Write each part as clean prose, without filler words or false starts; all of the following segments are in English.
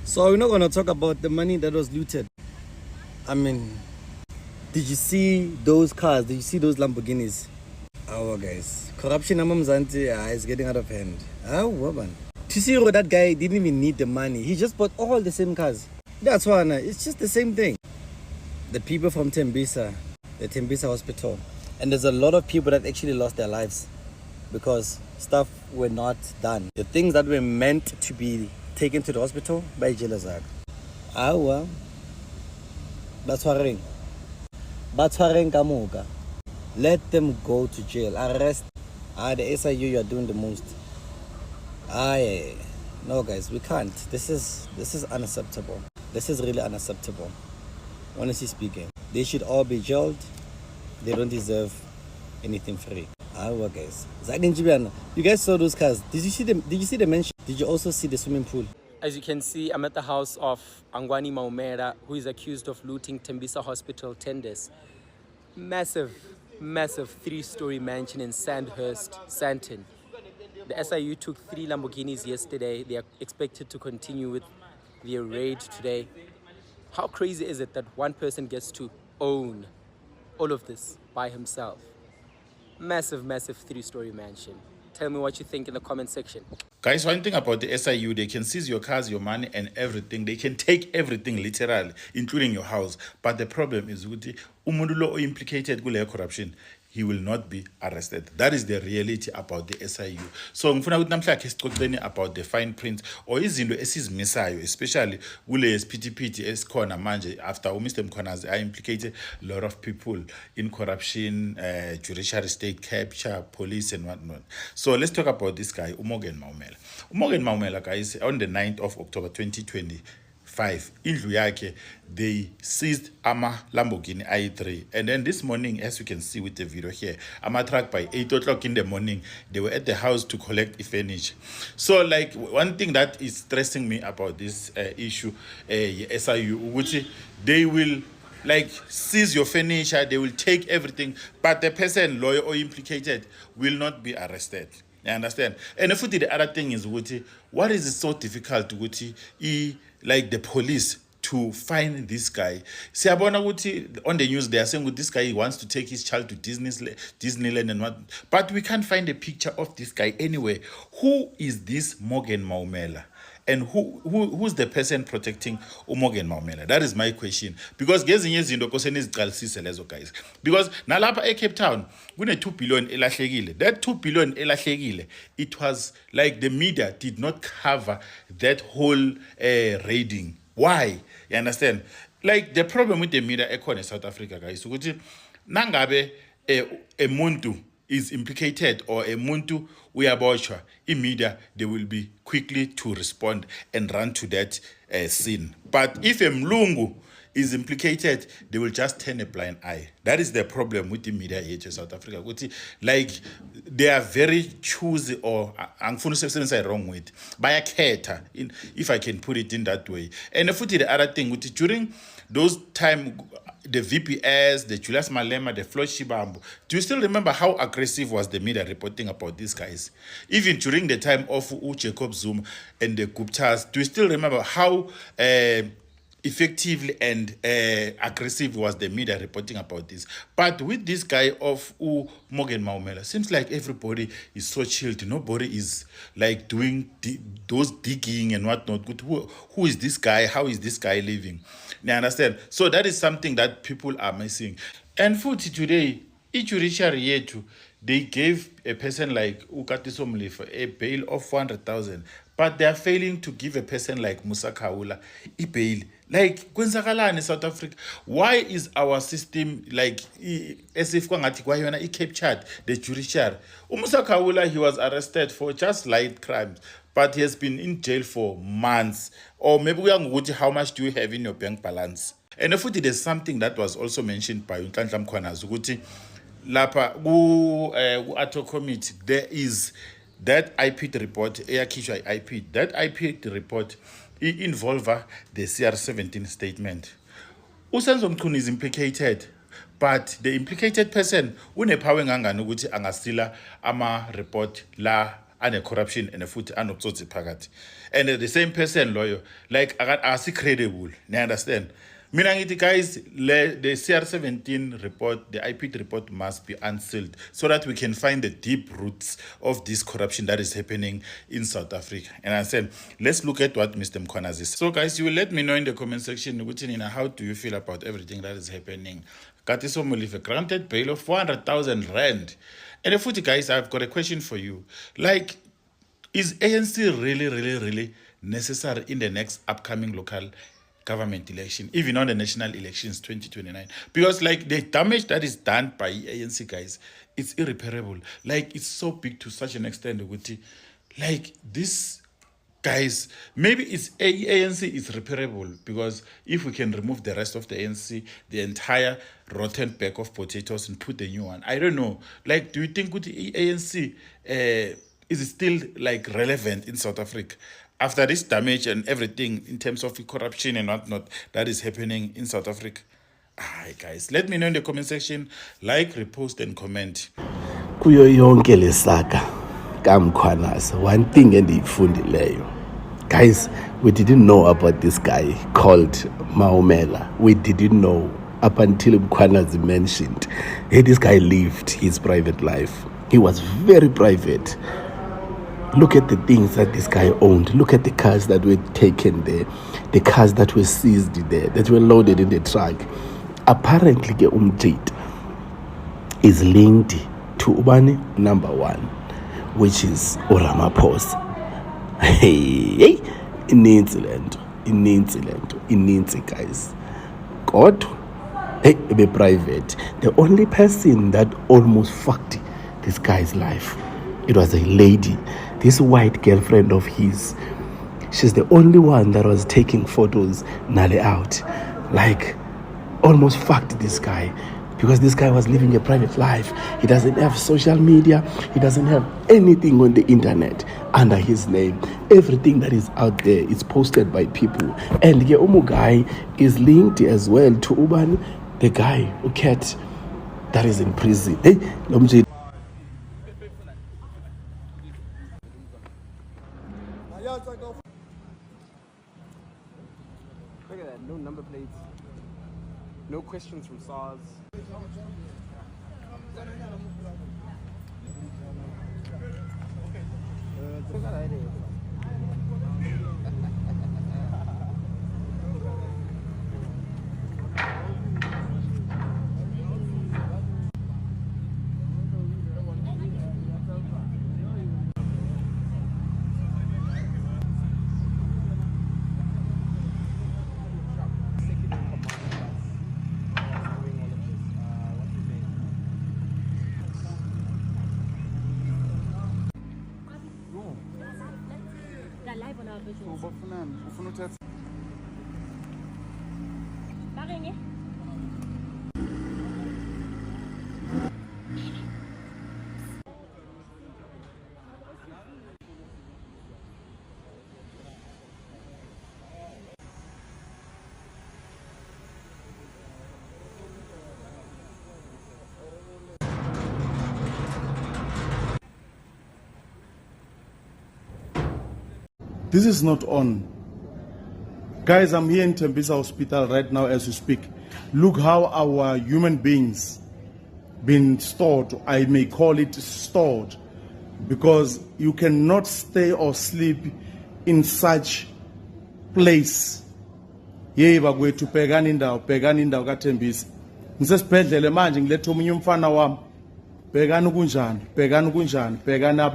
So we're not gonna talk about the money that was looted. I mean, did you see those cars? Did you see those Lamborghinis? Oh, guys, corruption among Zanti is getting out of hand. Oh, woman. To see that guy didn't even need the money. He just bought all the same cars. That's why it's just the same thing. The people from Tembisa, the Tembisa hospital, and there's a lot of people that actually lost their lives because stuff were not done. The things that were meant to be taken to the hospital by Jelazak. Ah, well. Batwaring Kamuka. Let them go to jail. Arrest. The SIU, you are doing the most. Yeah. No, guys, we can't. This is unacceptable. This is really unacceptable. Honestly speaking, they should all be jailed. They don't deserve anything free. Well, guys. You guys saw those cars. Did you see them? Did you see the mansion? Did you also see the swimming pool? As you can see, I'm at the house of Angwani Maumera, who is accused of looting Tembisa Hospital tenders. Massive 3-story mansion in Sandhurst, Sandton. The SIU took 3 Lamborghinis yesterday. They are expected to continue with their raid today. How crazy is it that one person gets to own all of this by himself? Massive 3-story mansion. Tell me what you think in the comment section. Guys, one thing about the SIU, they can seize your cars, your money, and everything. They can take everything literally, including your house. But the problem is, umuntu lo implicated kule corruption, he will not be arrested. That is the reality about the SIU. So ngifuna ukuthi namhla ke sixoxeni about the fine print or izinto esizimisayo, especially kule siphithiphithi esikhona manje after Mr. Mkhwanazi I implicated a lot of people in corruption, judiciary state capture, police and whatnot. So let's talk about this guy, Morgan Maumela. Morgan Maumela, guys, on the 9th of October 2025, indlu yakhe, they seized ama Lamborghini i3, and then this morning, as you can see with the video here, ama truck by 8 o'clock in the morning, they were at the house to collect the furniture. So like one thing that is stressing me about this issue, SIU, which they will like seize your furniture, they will take everything, but the person lawyer or implicated will not be arrested. You understand? And if the other thing is, what is it so difficult to like the police to find this guy? Siyabona ukuthi on the news they are saying this guy wants to take his child to Disneyland and what, but we can't find a picture of this guy anywhere. Who is this Morgan Maumela? And who's the person protecting Morgan Maumela? That is my question. Because ngezinye izinto koseni iziqalisise lezo guys. Because nalapha eCape Town kune 2 billion elahlekile. That 2 billion elahlekile, it was like the media did not cover that whole raiding. Why? You understand? Like the problem with the media ekhona in South Africa guys ukuthi nangabe umuntu is implicated or umuntu uyaboshwa, media they will be quickly to respond and run to that scene. But if a mlungu is implicated, they will just turn a blind eye. That is the problem with the media here in South Africa. Like they are very choosy, or angifuna usebenzisa wrong with bayakhetha, if I can put it in that way. And the other thing with during those time, the VPS, the Julius Malema, the Floyd Shibambu, do you still remember how aggressive was the media reporting about these guys? Even during the time of Jacob Zuma and the Guptas, do you still remember how effectively and aggressive was the media reporting about this? But with this guy of Morgan Maumela, seems like everybody is so chilled. Nobody is like doing those digging and whatnot. Who is this guy? How is this guy living? You understand? So that is something that people are missing. And for today, each judiciary yetu, they gave a person like Ukatiso Mlifa a bail of 400,000, but they are failing to give a person like Musa Khawula a bail. Like kwenzakalani South Africa? Why is our system like as if he captured the judiciary? Musa Khawula, he was arrested for just light crimes, but he has been in jail for months. Or maybe we are how much do you have in your bank balance? And if there's something that was also mentioned by Nhlanhla Mkhwanazi ukuthi lapha ku-Ato committee, there is that IP report, IP. That IP report involve the CR17 statement. Usenzo Mchunu is implicated, but the implicated person unepower engangani ukuthi angasila ama report la corruption and futhi anobutsotsi phakathi. And the same person loyo like asi credible. You understand? Mina ngithi guys, the CR17 report, the IPT report must be unsealed so that we can find the deep roots of this corruption that is happening in South Africa. And I said, let's look at what Mr. Mkhwanazi says. So guys, you will let me know in the comment section, how do you feel about everything that is happening? Katiso Molefe granted bail of 400,000 rand. And if guys, I've got a question for you. Like, is ANC really necessary in the next upcoming local government election, even on the national elections 2029? Because like the damage that is done by ANC guys, it's irreparable. Like it's so big to such an extent like this guys, maybe it's ANC is repairable, because if we can remove the rest of the ANC, the entire rotten bag of potatoes, and put a new one, I don't know. Like, do you think the ANC is still like relevant in South Africa after this damage and everything in terms of corruption and whatnot that is happening in South Africa? Hi guys, let me know in the comment section. Like, repost, and comment. Kuyo yonke lesaka kaMkhwanazi, one thing endiyifundileyo. Guys, we didn't know about this guy called Maumela. We didn't know up until Mkhwanazi mentioned. Hey, this guy lived his private life. He was very private. Look at the things that this guy owned. Look at the cars that were taken there, the cars that were seized there, that were loaded in the truck. Apparently, Umjit is linked to Ubani number one, which is Ramaphosa. Hey, ininzi guys. God, hey, be private. The only person that almost fucked this guy's life, it was a lady, this white girlfriend of his. She's the only one that was taking photos Nale out. Like, almost fucked this guy, because this guy was living a private life. He doesn't have social media. He doesn't have anything on the internet under his name. Everything that is out there is posted by people. And the Umu guy is linked as well to Uban, the guy, Uket, that is in prison. Hey, Lomji. Look at that, no number plates, no questions from SARS. This is not on. Guys, I'm here in Tembisa Hospital right now as we speak. Look how our human beings been stored. I may call it stored, because you cannot stay or sleep in such place. Yeba kwethu bhekana indawo kaThembisa. Ngisesibhedlela manje ngilethe omunye umfana wami. Bhekana kunjani, bhekana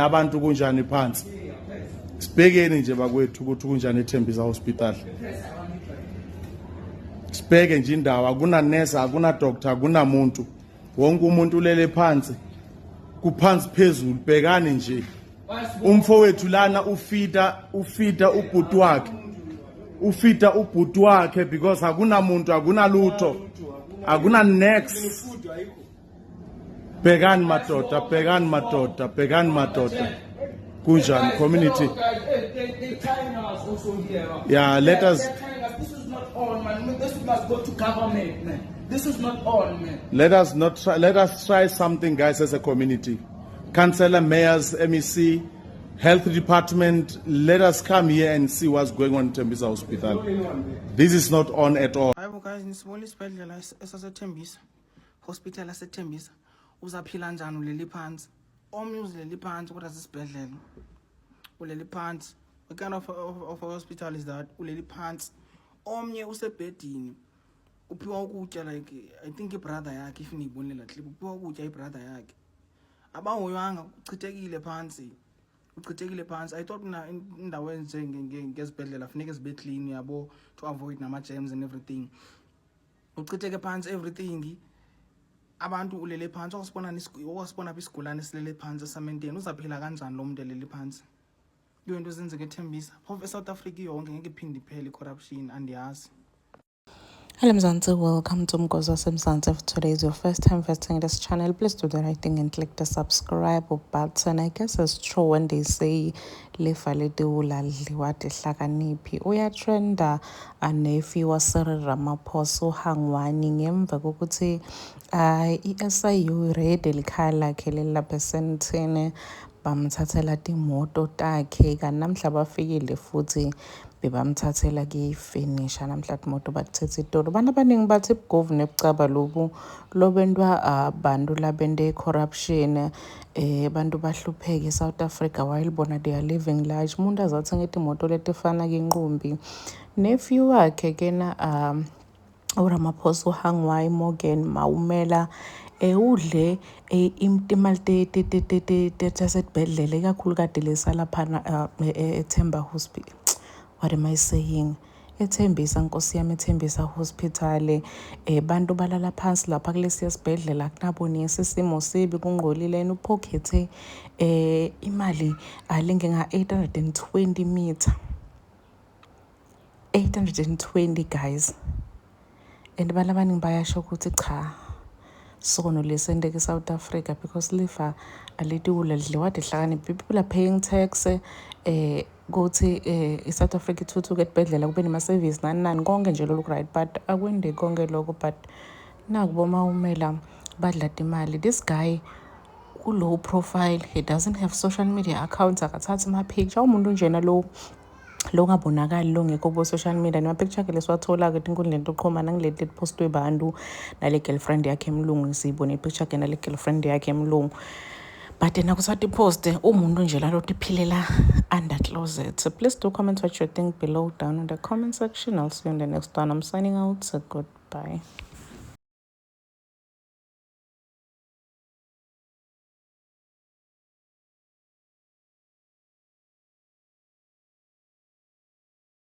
abantu kunjani phansi. Sibhekeni nje bakwethu ukuthi kunjani eThembisa Hospital. Sibheke nje indawo, akuna nurse, akuna doctor, akuna muntu. Wonke umuntu ulele phansi. Kuphansi phezulu, bhekani nje. Umfowethu lana ufida ubhuti wakhe. Ufida ubhuti wakhe because akuna muntu, akuna lutho. Akuna next. Bhekani madoda. Kunjani community. They tying us also here. Yeah, let us. This is not all, man. This must go to government, man. This is not on, man. Let us try something, guys, as a community. Councillor, mayors, MEC, health department, let us come here and see what's going on in Tembisa Hospital. This is not on at all. Hayibo guys, nisibona isibhedlela esasethembisa hospital asethembisa uzaphila njani uleli phansi omnye uzileli phansi kodwa sisibhedlela uleli phansi. What kind of a hospital is that? Uleli phansi omnye usebhedini uphiwa ukutya, like I think ibrother yakhe, if niyibonile la clip, uphiwa ukutya ibrother yakhe abahoywanga, uchithekile phansi. I thought indawo ngezibhedlela funeka zibe clean yabo to avoid nama germs and everything. Uchitheke phansi everything. Abantu ulele phansi wasibona isigulane silele phansi esamenteni, uzaphila kanjani lo muntu elele phansi? Iyo into zenzeke eThembisa. Phofu eSouth Africa yonke ngeke iphinde iphele corruption andiyazi. Hello Mzansi, welcome to Mgozo Mzansi. If today is your first time visiting this channel, please do the right thing and click the subscribe button. I guess it's true when they say lefa ledula liwate hlakaniphi. Uya trenda anefi wa Cyril Ramaphosa uHangwani ngemva kokuthi iSIU ready likhaya lakhe lelapha eSandton bamthathela timoto takhe kanti namhla bafikile futhi bebamthathela kifinisha namhla imoto bathethe itolo. Abantu abaningi bathi ibugovu nebucaba lobendwa abantu labende corruption, abantu bahlupheke eSouth Africa while bona they are living large. Umuntu azathi ngithi imoto letifana kinqumbi nephew wakhe kena uRamaphosa uHangwani Morgan Maumela udle imali tasesibhedlela ikakhulukade lesa lapha eThemba Hospital. What am I saying? Ethembisa nkosi yami, Ethembisa Hospital bantu balala phansi lapha kulesi sibhedlela kunaboni isimo sibi kungqolile uphokethe imali alinge nga 820 meter 820 guys, and balabaningi bayasho ukuthi cha sono lesendeke South Africa because lifa alithi uladliwa dehlakani, people are paying tax kuthi eSouth Africa ithuthuke esibhedlela kube nema service nani konke nje lokho right, but akwende konke lokho. But nakuboma umela badla imali. This guy low profile, he doesn't have social media accounts, akathatha ama picture umuntu njena lo ngabonakali lo ngekho ku social media. Nama picture akhe leswathola ke tinkundleni tokuxhumana ngileti postwe bantu nale girlfriend yakhe emlungu, sibone ipicture yakhe nale girlfriend yakhe emlungu, but yena kusathi post umuntu nje la lotiphilela under closet. So please do comment what you think below down in the comment section. I'll see you in the next one. I'm signing out, so goodbye.